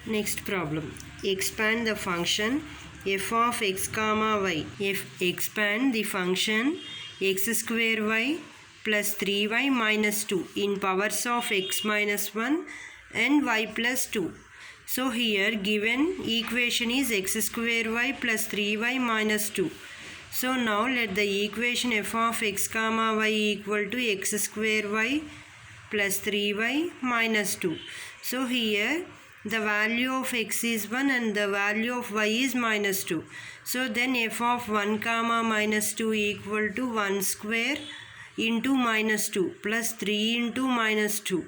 Next problem. Expand the function f of x comma y. Expand the function x square y plus 3y minus 2 in powers of x minus 1 and y plus 2. So here given equation is x square y plus 3y minus 2. So now let the equation f of x comma y equal to x square y plus 3y minus 2. So here the value of x is 1 and the value of y is minus 2. So then f of 1 comma minus 2 equal to 1 square into minus 2 plus 3 into minus 2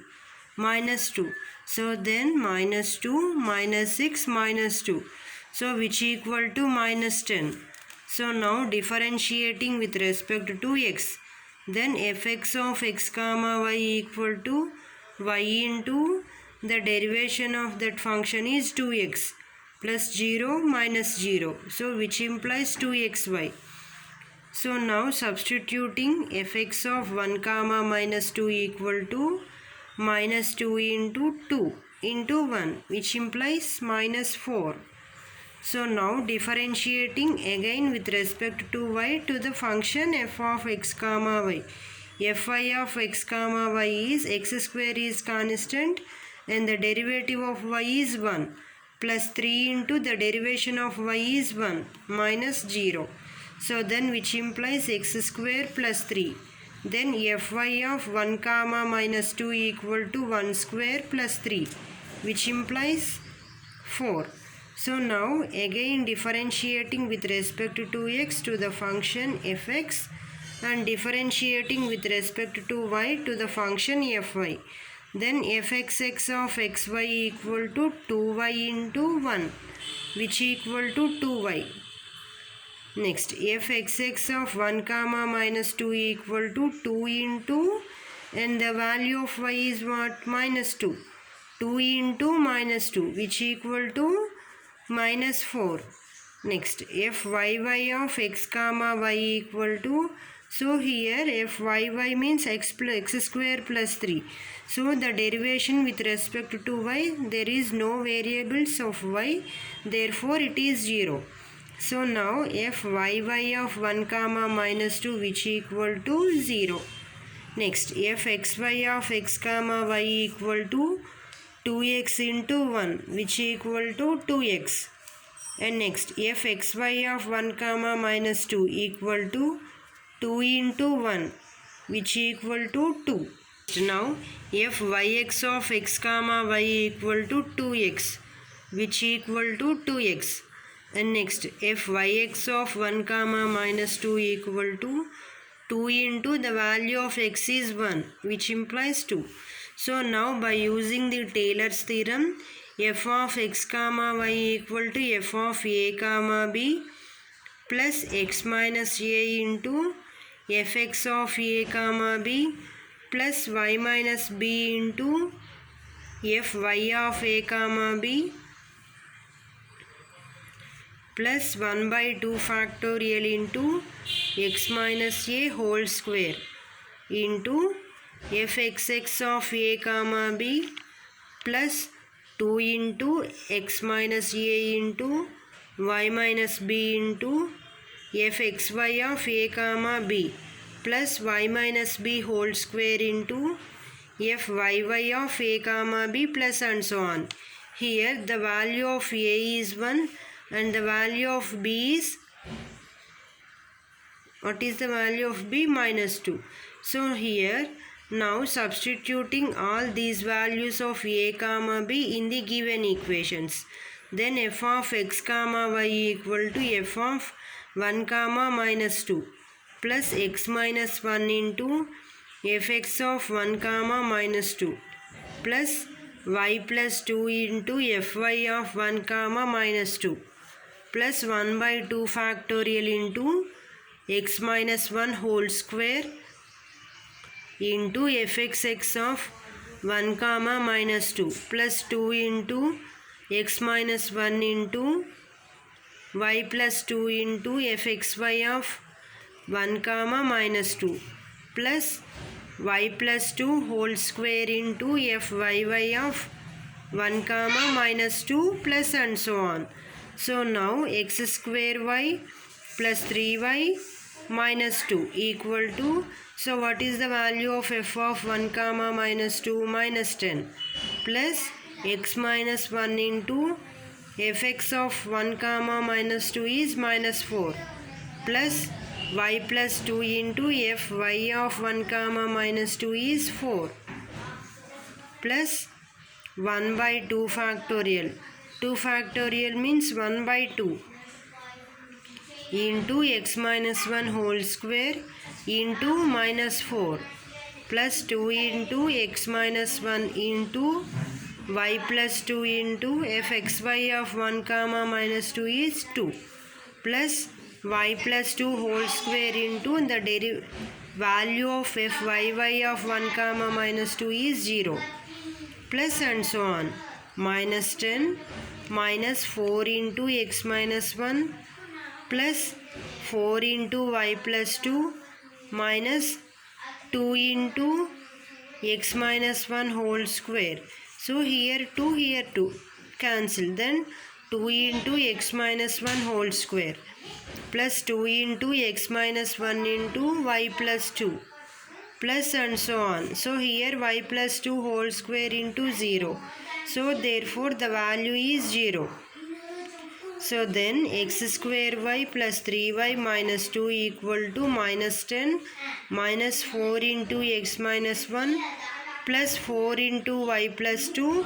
minus 2. So then minus 2 minus 6 minus 2. So which equal to minus 10. So now differentiating with respect to x. Then fx of x comma y equal to y into the derivation of that function is 2x plus 0 minus 0. So which implies 2xy. So now substituting fx of 1 comma minus 2 equal to minus 2 into 2 into 1 which implies minus 4. So now differentiating again with respect to y to the function f of x comma y. Fy of x comma y is x square is constant and the derivative of y is 1 plus 3 into the derivation of y is 1 minus 0. So then which implies x square plus 3. Then fy of 1 comma minus 2 equal to 1 square plus 3 which implies 4. So now again differentiating with respect to x to the function fx and differentiating with respect to y to the function fy. Then fxx of xy equal to 2y into 1 which equal to 2y. Next fxx of 1 comma minus 2 equal to 2 into and the value of y is what? Minus 2. 2 into minus 2 which equal to minus 4. Next fyy of x comma y equal to, so here fyy means x square plus 3. So the derivation with respect to y, there is no variables of y, therefore it is 0. So now fyy of 1 comma minus 2 which equal to 0. Next fxy of x comma y equal to 2x into 1 which equal to 2x. And next fxy of 1 comma minus 2 equal to 2 into 1 which equal to 2. Now fyx of x comma y equal to 2x which equal to 2x. And next fyx of 1 comma minus 2 equal to 2 into the value of x is 1 which implies 2. So now by using the Taylor's theorem, f of x comma y equal to f of a comma b plus x minus a into fx of a comma b plus y minus b into fy of a comma b plus 1 by 2 factorial into x minus a whole square into fxx of a comma b plus 2 into x minus a into y minus b into fxy of a comma b plus y minus b whole square into fyy of a comma b plus and so on. Here the value of a is 1 and the value of b is, what is the value of b? Minus 2. So here now substituting all these values of a comma b in the given equations. Then f of x comma y equal to f of 1 comma minus 2 plus x minus 1 into fx of 1 comma minus 2 plus y plus 2 into fy of 1 comma minus 2 plus 1 by 2 factorial into x minus 1 whole square into fxx of 1 comma minus 2 plus 2 into x minus 1 into y plus 2 into fxy of 1 comma minus 2 plus y plus 2 whole square into fyy of 1 comma minus 2 plus and so on. So now x square y plus 3y minus 2 equal to, so what is the value of f of 1 comma minus 2 minus 10 plus x minus 1 into fx of 1 comma minus 2 is minus 4 plus y plus 2 into fy of 1 comma minus 2 is 4 plus 1 by 2 factorial. 2 factorial means 1 by 2 into x minus 1 whole square into minus 4 plus 2 into x minus 1 into y plus 2 into fxy of 1 comma minus 2 is 2 plus y plus 2 whole square into the value of fyy of 1 comma minus 2 is 0 plus and so on. Minus 10 minus 4 into x minus 1 plus 4 into y plus 2 minus 2 into x minus 1 whole square. So here 2 cancel, then 2 into x minus 1 whole square plus 2 into x minus 1 into y plus 2 plus and so on. So here y plus 2 whole square into 0. So therefore the value is 0. So then x square y plus 3y minus 2 equal to minus 10 minus 4 into x minus 1 plus 4 into y plus 2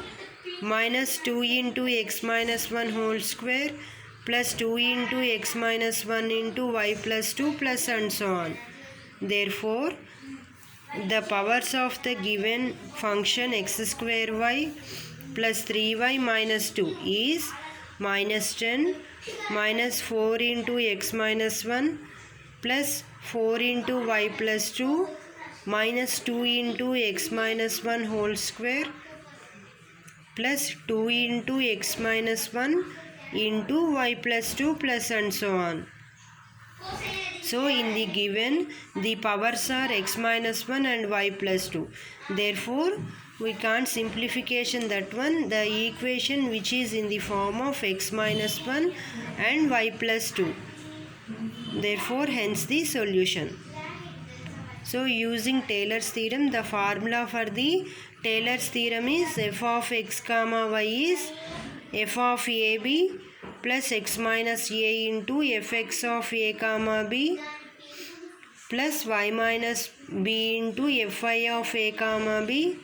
minus 2 into x minus 1 whole square plus 2 into x minus 1 into y plus 2 plus and so on. Therefore, the powers of the given function x square y plus 3y minus 2 is minus 10 minus 4 into x minus 1 plus 4 into y plus 2 minus 2 into x minus 1 whole square plus 2 into x minus 1 into y plus 2 plus and so on. So in the given, the powers are x minus 1 and y plus 2. Therefore, we can't simplification that one, the equation which is in the form of x minus 1 and y plus 2. Therefore, hence the solution. So using Taylor's theorem, the formula for the Taylor's theorem is f of x comma y is f of ab plus x minus a into fx of a comma b plus y minus b into fy of a comma b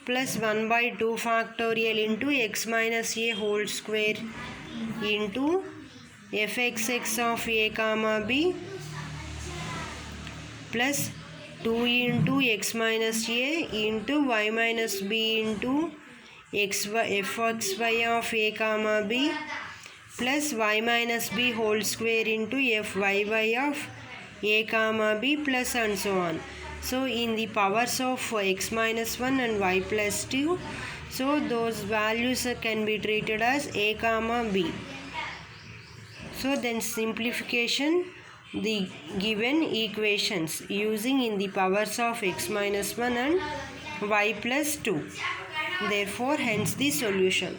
plus 1 by 2 factorial into x minus a whole square into fxx of a comma b plus 2 into x minus a into y minus b into fxy of a comma b plus y minus b whole square into fyy of a comma b plus and so on. So in the powers of x minus 1 and y plus 2, so those values can be treated as a comma b. So then simplification the given equations using in the powers of x minus 1 and y plus 2. Therefore hence the solution.